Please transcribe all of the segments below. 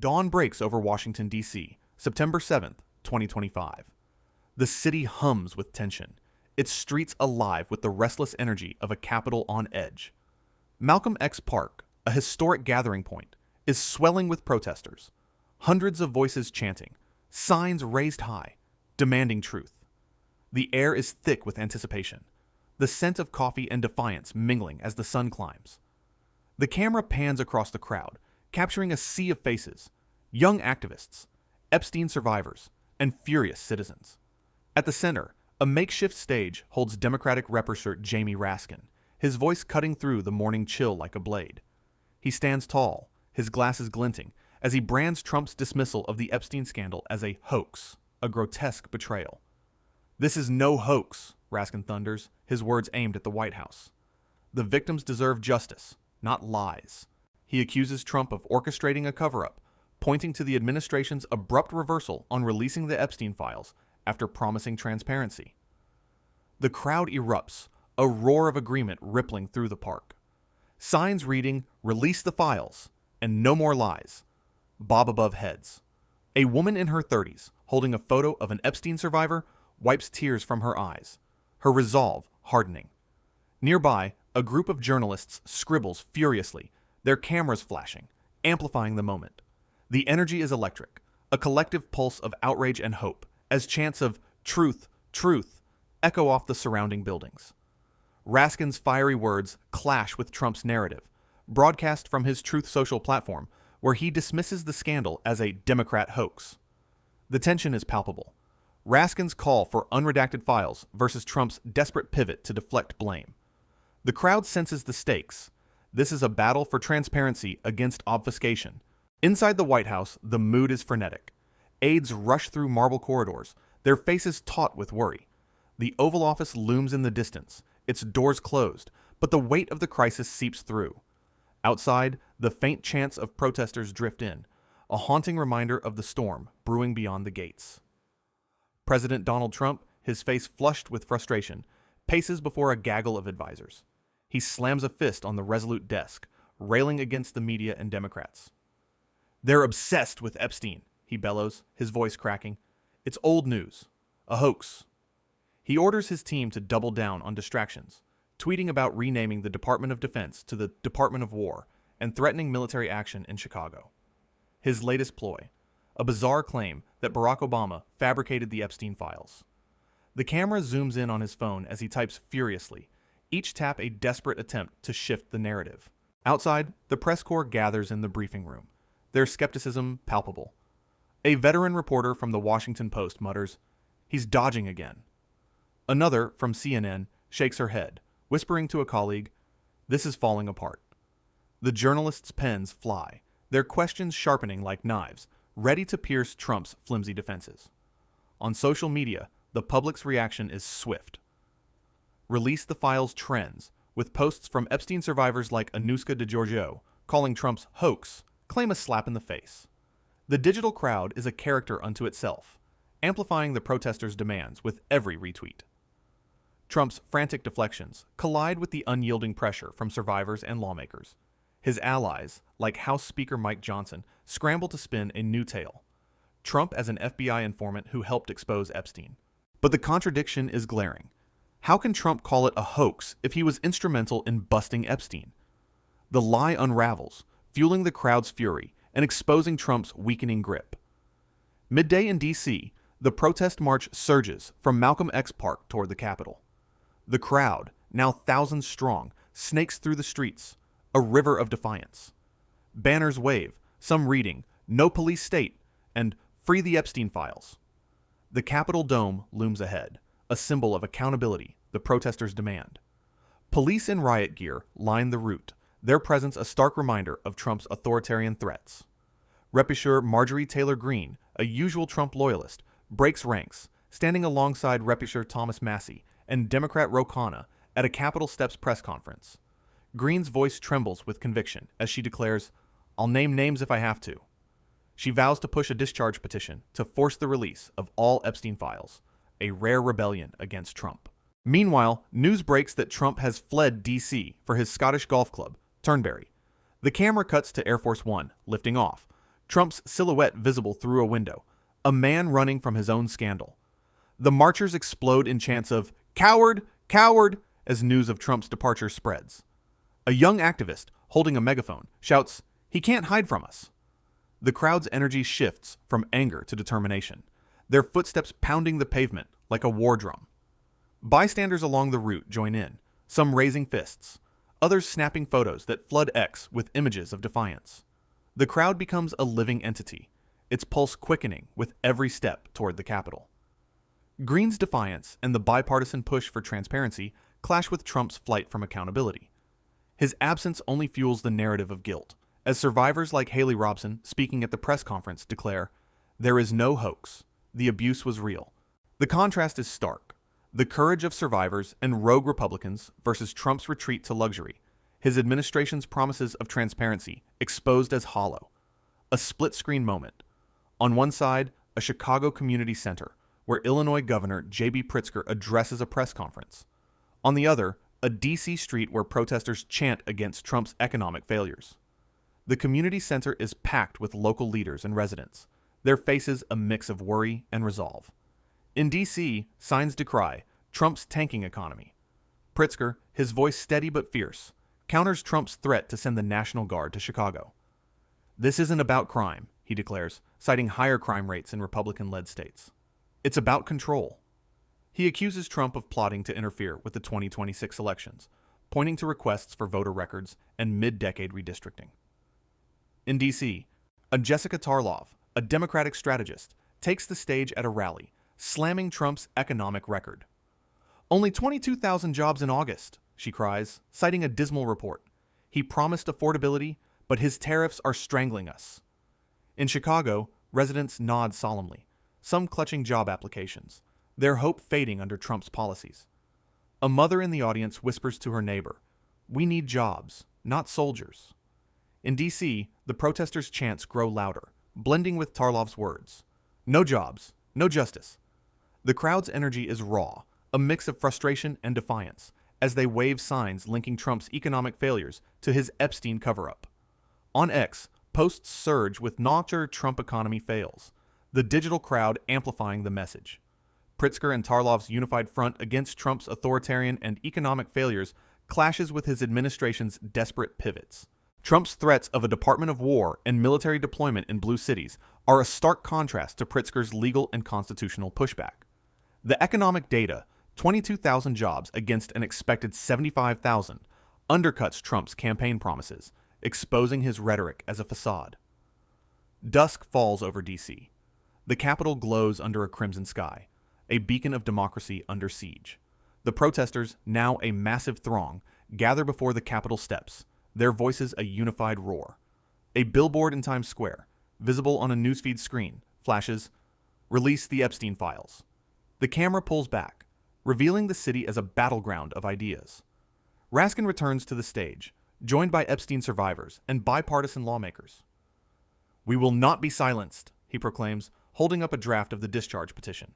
Dawn breaks over Washington, D.C., September 7th, 2025. The city hums with tension, its streets alive with the restless energy of a Capitol on edge. Malcolm X Park, a historic gathering point, is swelling with protesters, hundreds of voices chanting, signs raised high, demanding truth. The air is thick with anticipation, the scent of coffee and defiance mingling as the sun climbs. The camera pans across the crowd, capturing a sea of faces, young activists, Epstein survivors, and furious citizens. At the center, a makeshift stage holds Democratic Representative Jamie Raskin, his voice cutting through the morning chill like a blade. He stands tall, his glasses glinting, as he brands Trump's dismissal of the Epstein scandal as a hoax, a grotesque betrayal. "This is no hoax," Raskin thunders, his words aimed at the White House. "The victims deserve justice, not lies." He accuses Trump of orchestrating a cover-up, pointing to the administration's abrupt reversal on releasing the Epstein Files after promising transparency. The crowd erupts, a roar of agreement rippling through the park. Signs reading, "Release the files," and "No more lies," bob above heads. A woman in her 30s, holding a photo of an Epstein survivor, wipes tears from her eyes, her resolve hardening. Nearby, a group of journalists scribbles furiously, their cameras flashing, amplifying the moment. The energy is electric, a collective pulse of outrage and hope, as chants of "truth, truth" echo off the surrounding buildings. Raskin's fiery words clash with Trump's narrative, broadcast from his Truth Social platform, where he dismisses the scandal as a Democrat hoax. The tension is palpable. Raskin's call for unredacted files versus Trump's desperate pivot to deflect blame. The crowd senses the stakes. This is a battle for transparency against obfuscation. Inside the White House, the mood is frenetic. Aides rush through marble corridors, their faces taut with worry. The Oval Office looms in the distance, its doors closed, but the weight of the crisis seeps through. Outside, the faint chants of protesters drift in, a haunting reminder of the storm brewing beyond the gates. President Donald Trump, his face flushed with frustration, paces before a gaggle of advisors. He slams a fist on the resolute desk, railing against the media and Democrats. "They're obsessed with Epstein," he bellows, his voice cracking. "It's old news. A hoax." He orders his team to double down on distractions, tweeting about renaming the Department of Defense to the Department of War and threatening military action in Chicago. His latest ploy, a bizarre claim that Barack Obama fabricated the Epstein Files. The camera zooms in on his phone as he types furiously, each tap a desperate attempt to shift the narrative. Outside, the press corps gathers in the briefing room, their skepticism palpable. A veteran reporter from the Washington Post mutters, "He's dodging again." Another, from CNN, shakes her head, whispering to a colleague, "This is falling apart." The journalists' pens fly, their questions sharpening like knives, ready to pierce Trump's flimsy defenses. On social media, the public's reaction is swift. Release the Files trends, with posts from Epstein survivors like Anuska DeGiorgio calling Trump's hoax claim a slap in the face. The digital crowd is a character unto itself, amplifying the protesters' demands with every retweet. Trump's frantic deflections collide with the unyielding pressure from survivors and lawmakers. His allies, like House Speaker Mike Johnson, scramble to spin a new tale. Trump as an FBI informant who helped expose Epstein. But the contradiction is glaring. How can Trump call it a hoax if he was instrumental in busting Epstein? The lie unravels, fueling the crowd's fury and exposing Trump's weakening grip. Midday in D.C., the protest march surges from Malcolm X Park toward the Capitol. The crowd, now thousands strong, snakes through the streets, a river of defiance. Banners wave, some reading, "No Police State," and "Free the Epstein Files." The Capitol dome looms ahead, a symbol of accountability the protesters demand. Police in riot gear line the route, their presence a stark reminder of Trump's authoritarian threats. Representative Marjorie Taylor Greene, a usual Trump loyalist, breaks ranks, standing alongside Representative Thomas Massie and Democrat Ro Khanna at a Capitol Steps press conference. Greene's voice trembles with conviction as she declares, "I'll name names if I have to." She vows to push a discharge petition to force the release of all Epstein files, a rare rebellion against Trump. Meanwhile, news breaks that Trump has fled D.C. for his Scottish golf club, Turnberry. The camera cuts to Air Force One, lifting off. Trump's silhouette visible through a window, a man running from his own scandal. The marchers explode in chants of "Coward! Coward!" as news of Trump's departure spreads. A young activist, holding a megaphone, shouts, "He can't hide from us." The crowd's energy shifts from anger to determination, their footsteps pounding the pavement like a war drum. Bystanders along the route join in, some raising fists, others snapping photos that flood X with images of defiance. The crowd becomes a living entity, its pulse quickening with every step toward the Capitol. Green's defiance and the bipartisan push for transparency clash with Trump's flight from accountability. His absence only fuels the narrative of guilt, as survivors like Haley Robson, speaking at the press conference, declare, "There is no hoax. The abuse was real." The contrast is stark. The courage of survivors and rogue Republicans versus Trump's retreat to luxury, his administration's promises of transparency exposed as hollow. A split-screen moment. On one side, a Chicago community center, where Illinois Governor J.B. Pritzker addresses a press conference. On the other, a D.C. street where protesters chant against Trump's economic failures. The community center is packed with local leaders and residents, their faces a mix of worry and resolve. In D.C., signs decry Trump's tanking economy. Pritzker, his voice steady but fierce, counters Trump's threat to send the National Guard to Chicago. "This isn't about crime," he declares, citing higher crime rates in Republican-led states. "It's about control." He accuses Trump of plotting to interfere with the 2026 elections, pointing to requests for voter records and mid-decade redistricting. In D.C., a Jessica Tarlov, a Democratic strategist, takes the stage at a rally, slamming Trump's economic record. "Only 22,000 jobs in August," she cries, citing a dismal report. "He promised affordability, but his tariffs are strangling us." In Chicago, residents nod solemnly, some clutching job applications, their hope fading under Trump's policies. A mother in the audience whispers to her neighbor, "We need jobs, not soldiers." In D.C., the protesters' chants grow louder, blending with Tarlov's words. "No jobs, no justice." The crowd's energy is raw, a mix of frustration and defiance, as they wave signs linking Trump's economic failures to his Epstein cover-up. On X, posts surge with "Not your Trump economy fails," the digital crowd amplifying the message. Pritzker and Tarlov's unified front against Trump's authoritarian and economic failures clashes with his administration's desperate pivots. Trump's threats of a Department of War and military deployment in blue cities are a stark contrast to Pritzker's legal and constitutional pushback. The economic data, 22,000 jobs against an expected 75,000, undercuts Trump's campaign promises, exposing his rhetoric as a facade. Dusk falls over D.C. The Capitol glows under a crimson sky, a beacon of democracy under siege. The protesters, now a massive throng, gather before the Capitol steps, their voices a unified roar. A billboard in Times Square, visible on a newsfeed screen, flashes, "Release the Epstein Files." The camera pulls back, revealing the city as a battleground of ideas. Raskin returns to the stage, joined by Epstein survivors and bipartisan lawmakers. "We will not be silenced," he proclaims, holding up a draft of the discharge petition.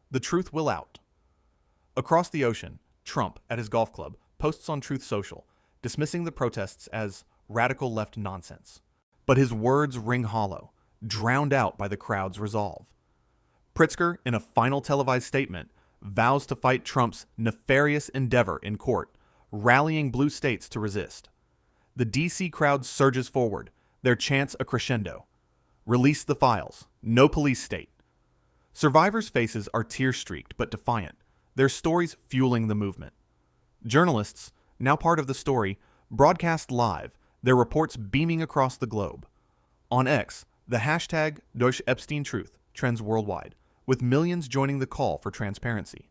"The truth will out." Across the ocean, Trump, at his golf club, posts on Truth Social, dismissing the protests as radical left nonsense. But his words ring hollow, drowned out by the crowd's resolve. Pritzker, in a final televised statement, vows to fight Trump's nefarious endeavor in court, rallying blue states to resist. The D.C. crowd surges forward, their chants a crescendo. "Release the files. No police state." Survivors' faces are tear-streaked but defiant, their stories fueling the movement. Journalists, now part of the story, broadcast live, their reports beaming across the globe. On X, the hashtag #DurchEpsteinTruth trends worldwide, with millions joining the call for transparency.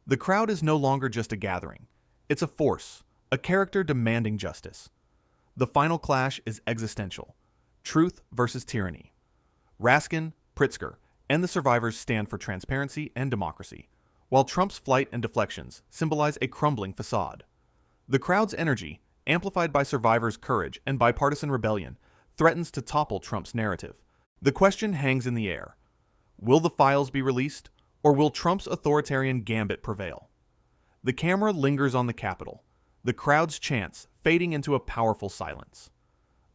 The crowd is no longer just a gathering. It's a force, a character demanding justice. The final clash is existential. Truth versus tyranny. Raskin, Pritzker, and the survivors stand for transparency and democracy, while Trump's flight and deflections symbolize a crumbling facade. The crowd's energy, amplified by survivors' courage and bipartisan rebellion, threatens to topple Trump's narrative. The question hangs in the air. Will the files be released, or will Trump's authoritarian gambit prevail? The camera lingers on the Capitol, the crowd's chants fading into a powerful silence.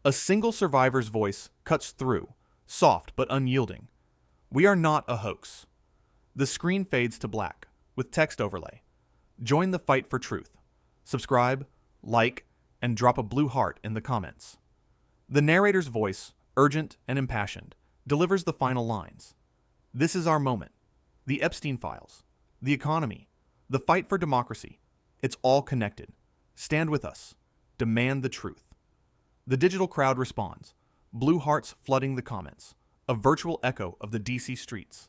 A single survivor's voice cuts through, soft but unyielding. We are not a hoax. The screen fades to black, with text overlay. Join the fight for truth. Subscribe, like, and drop a blue heart in the comments. The narrator's voice, urgent and impassioned, delivers the final lines. This is our moment. The Epstein Files, the economy, the fight for democracy. It's all connected. Stand with us. Demand the truth. The digital crowd responds, blue hearts flooding the comments, a virtual echo of the DC streets.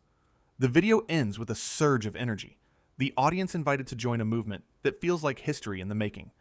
The video ends with a surge of energy, the audience invited to join a movement that feels like history in the making.